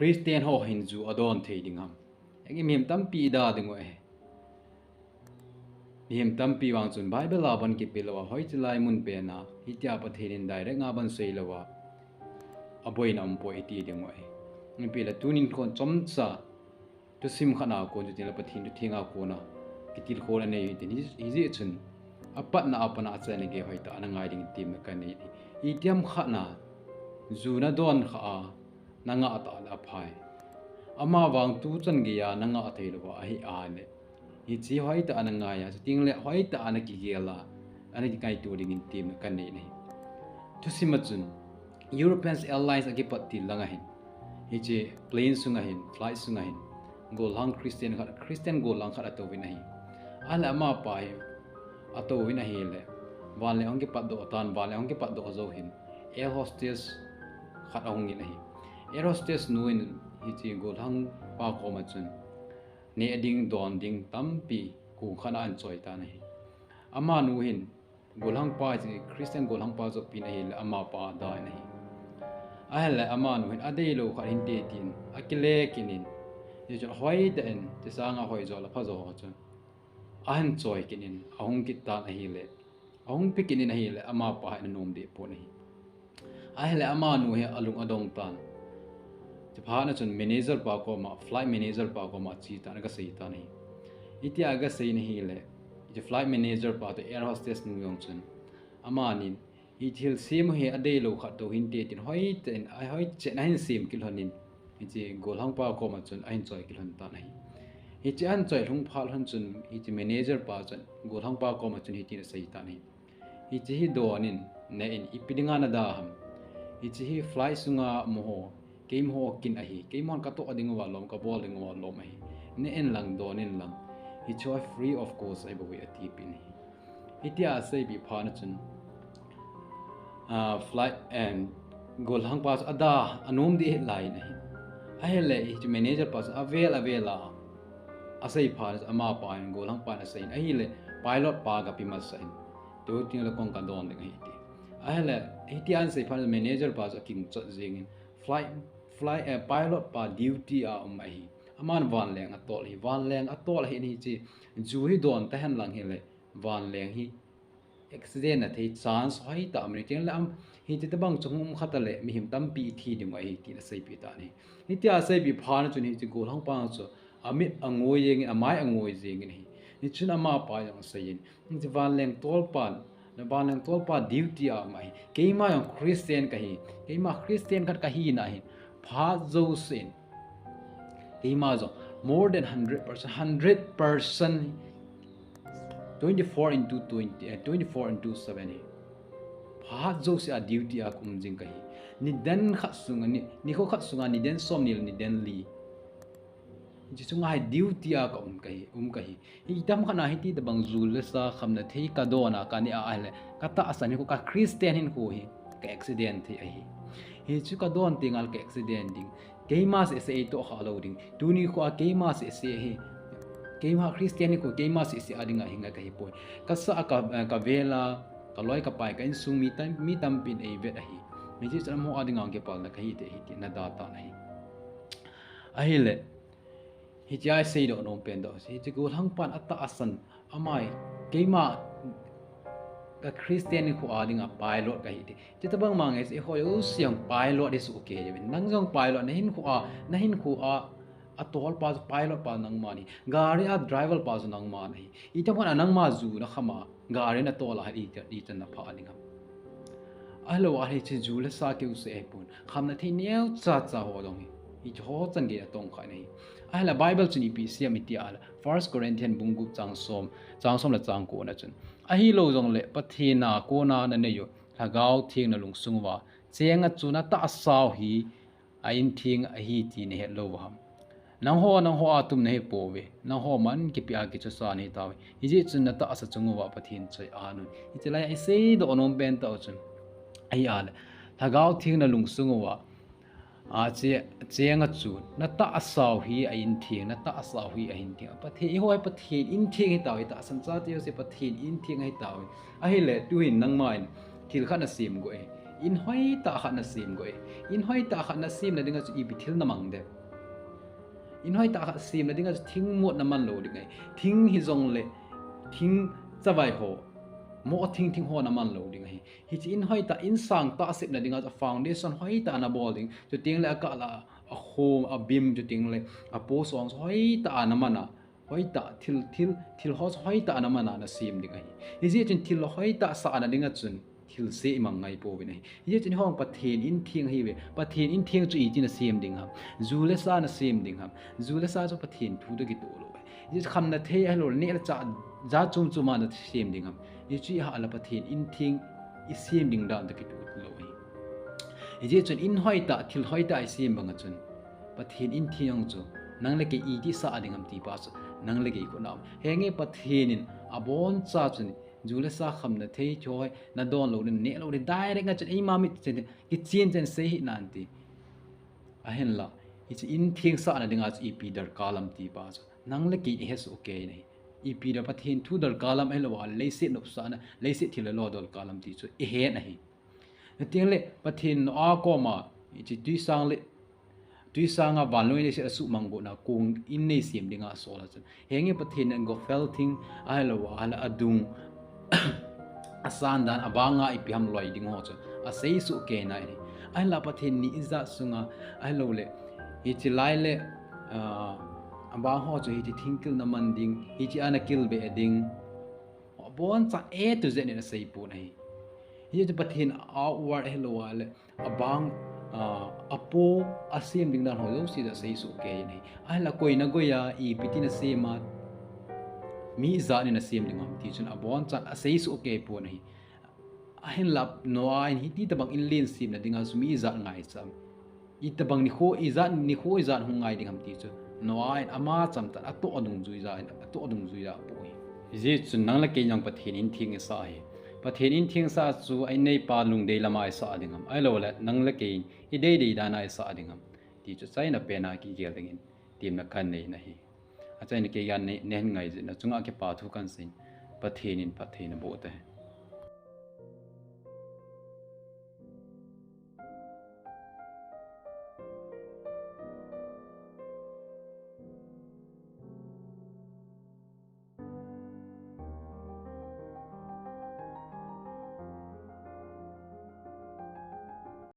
Christian ho hin zu Adonthei ding ham eng miem tampi da ding we miem tampi wang chun Bible la ban ki pilawa hoi chlai mun pe na hitia pathirin direct nga ban seilawa aboi nam po iti ding we ni pila tunin kon chomcha to sim khana ko ju tila pathin tu thinga ko na kitil khol ane tin hi chun apat na apana achane ge hoi ta anangai ding tim ka ni itiam khana zuna don kha nanga ata la phai ama wang tu chan ge ya nanga athei lo hi a le hi chi hoi ta ananga ya ting le hoi ta ana ki gela ana ki kai tu ding tim ka ni ni to simachun European Airlines agi patti langa hin hi che plane sunga hin flight sunga hin golang Christian golang khat ato winahi ala ama pa hi ato winahi le wale ong ke pat do tan wale ong ke pat do zo hin air hostess khat ong ni nahi air hostess nuin hi chi golang pa ko ma chun ne ding don ding tampi ku khana an choi ta nahi ama nu hin golang pa chi Christian golang pa zo pin nahi le ama pa da nahi ala ama nu hin adei lo khat hin te tin akile kinin ye jo hoi den te sanga hoi zo la pha zo ho chun an choi kinin ahung ki ta nahi le ahung pi kinin nahi le ama pa na nom de po nahi ai le ama nu he alung adong tan te pha na chun manager pa ko ma flight manager pa ko ma chi ta na ka sei ta nahi iti aga sei nahi le je flight manager pa to air hostess nu yong chun ama nin i thil sim he adei lo kha to hin te tin hoi ten ai hoi che na hin sim kil honin hi golang pa ko ma chun ain choi kil hon ta nahi hi chi an choi lung phal han chun hi chi manager pa chun golang pa ko ma chun hi tin sei ta nahi hi chi hi do anin ne in ipidinga na da ham hi chi hi fly sunga mo ho keim ho kin a hi keimon ka to ading wa lom ka bol ding wa lom hi ne en lang do nin lang hi choi free of course ai bo wi ati pin hi itia sei bi pha na chun flight and golang pa ada anom di lai nahi ai le hi manager pas avela asai pha ama pa en golang pa na sai ai le pilot pa ga pi mas sai to tin la kong ka don ding hi ti ai le hi ti an sai pha manager pa king chot jing flight pilot pa duty a mai aman van leng atol hi ni chi ju hi don ta han lang hi le van leng hi accident na thei chance hoi ta mi teng lam hi ti tabang chungum khata le mi him tam pi thi ding ai ti na sei pi ta ni ni tia sei bi pha na chu ni chi go lang pa chu amit angoi yeng amai angoi jeng ni ni chun ama pa yang sei ni ti van leng tol pan na van leng tol pa duty a mai keima yang Christian ka hi keima Christian khat ka hi na hi pha zo sin keima zo more than 100% 24 into 20 24 into 7 pha zo se a duty a kum jing ka hi ni den khat sunga ni kho khat sunga ni den som ni li ji sunga hai duty a ka ka hi hi tam khana hi ti da bang zul le sa khamna thei ka do na ka ni a le ka ta asani ko ka Christian hin ko hi ka accident thi a hi chu ka don tingal ka accident ding keima se to ha lo ding tu ni ko a keima se hi keima Christian ko keima se adinga hinga ka hi poi ka sa ka vela ka loi ka pai ka in sung mi tam pin ei vet a hi mi ji cham mo adinga ke pal na ka hi te hi ti na data na hi a hi le hi jai sei do no pen do si ji go hang pan ata asan amai keima ka Christian ko adinga pilot ka hi ti ti tabang mang es e hoi u siang pilot is okay nang jong pilot na hin khu a atol pa pilot pa nang mani gari a driver pa nang mani ita pon anang ma zu na khama gari na tola ha i tan na pha aninga alo a hi chi zu la sa ke u se pon khamna the neu cha ho dong hi ho chan ge tong khai nei ala Bible chuni pi siam iti ala 1 Corinthians bungup chang som la chang ko na chun a hi lo jong le pathina ko na na ne yo thagau thing na lung sungwa chenga chuna ta saw hi a in thing a hi ti ne he lo ham nang ho atum nei po we nang ho man ki pia ki cha sa ni ta we hi ji chun na ta asa chungu wa pathin chai anu hi chelai ai sei do onom ben ta chun ai ala thagau thing na lung sungwa a chenga chu na ta asaw hi a in thing na ta asaw hi a in thing pathe hoi pathe in thing hi ta we ta san cha te se pathe in thing hi ta we a hi le tu hin nang mai thil khana sim go e in hoi ta khat na sim goi in hoi ta khat na sim na dinga chu I bithil na mang de in hoi ta khat sim na dinga chu thing mot na man lo dingai thing hi zong le thing chawai ho mo thing ho na man lo dingai hi chi in hoi ta in sang ta sip na dinga foundation hoi ta na bol ding chu ting le ka la a home a bim chu ting le a po song hoi ta na mana hoi ta thil ho hoi ta na mana na sim dingai hi ji chin thil hoi ta sa na dinga chun thil se mang ngai po bi nei hi chin hong pathen in thing hi we pathen in thing chu I tin na sim ding ha zu le sa na sim ding ha zu le sa chu pathen thu de gi to lo hi kham na the ha lo ne la cha za chum chuma na sim ding ha hi chi ha la pathen in thing I sim ding da de gi to lo hi ji chun in hoi ta thil hoi ta I sim bang chun pathen in thing chu nang le ke I ti sa ding am ti pa chu nang le ke ko nam henge pathen in abon cha chun jule sa kham na thei choi na don lo ne lo direct nga chen I ma mi chen ki chen se hi nan ti a hen la hi chi in thing sa na dinga chi pi dar kalam ti pa chu nang le ki hes okay nei I pi da pathen thu dar kalam ai lo wa le se no sa na le se thil lo dol kalam ti chu I he na hi tiang le pathen a ko ma hi chi tu sang le tui sanga van loi le se su mangbo na kung in nei sim dinga so la chen henge pathen an go fel thing ai lo wa ala adung asan dan abanga ipiam loi ding ho chu a sei su ke na ni ai la pathen ni iza sunga ai lo le hi chi lai le aba ho chu hi chi thingkil na man ding hi chi ana kil be ding bon cha e tu ze ne sei pu nei hi chi pathen a war hello wa le abang apo asim ding dan ho lo si da sei su ke nei ai la koi na goya I pitina se ma mi za ni na sim ding am ti chun abon chan a sei su ke pu nei a hen lap no ai hi ti tabang in lin sim na dinga su mi za ngai cham I tabang ni kho I za ni kho I za hu ngai ding am ti chu no ai ama cham ta a to adung zui za a to adung zui da pu ji chun nang la ke yang pathen in thing sa hi pathen in thing sa chu ai nei pa lung dei lama ai sa ding am ai lo la nang la ke I dei da na ai sa ding am ti chu chai na pe na ki gel ding in tim na khan nei na hi a chai na ke yan nei nen ngai ji na chunga ke pa thu kan sin pathen in pathen bo ta